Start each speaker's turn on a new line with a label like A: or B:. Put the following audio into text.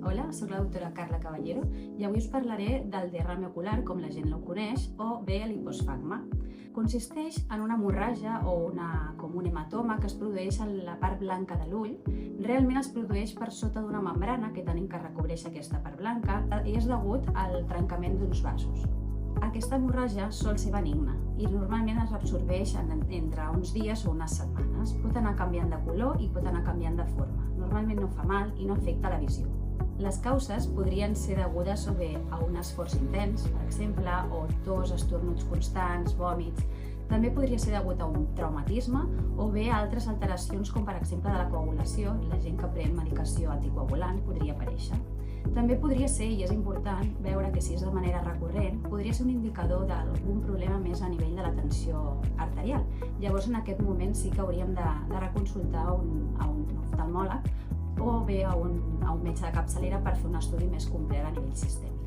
A: Hola, soc la doctora Carla Caballero i avui us parlaré del derrame ocular, com la gent el coneix, o bé l'hiposfagma. Consisteix en una hemorràgia o com un hematoma que es produeix a la part blanca de l'ull. Realment es produeix per sota d'una membrana que tenim que recobreix aquesta part blanca i és degut al trencament d'uns vasos. Aquesta hemorràgia sol ser benigna i normalment es absorbeix entre uns dies o unes setmanes. Pot anar canviant de color i pot anar canviant de forma. Normalment no fa mal i no afecta la visió. Les causes podrien ser degudes o bé a un esforç intens, per exemple, o tos, estornuts constants, vòmits. També podria ser degut a un traumatisme o bé a altres alteracions com per exemple de la coagulació. La gent que pren medicació anticoagulant podria aparèixer. També podria ser, i és important, veure que si és de manera recurrent, podria ser un indicador d'algun problema més a nivell de la tensió arterial. Llavors, en aquest moment sí que hauríem de reconsultar a un oftalmòleg o bé a un metge de capçalera per fer un estudi més complet a nivell sistèmic.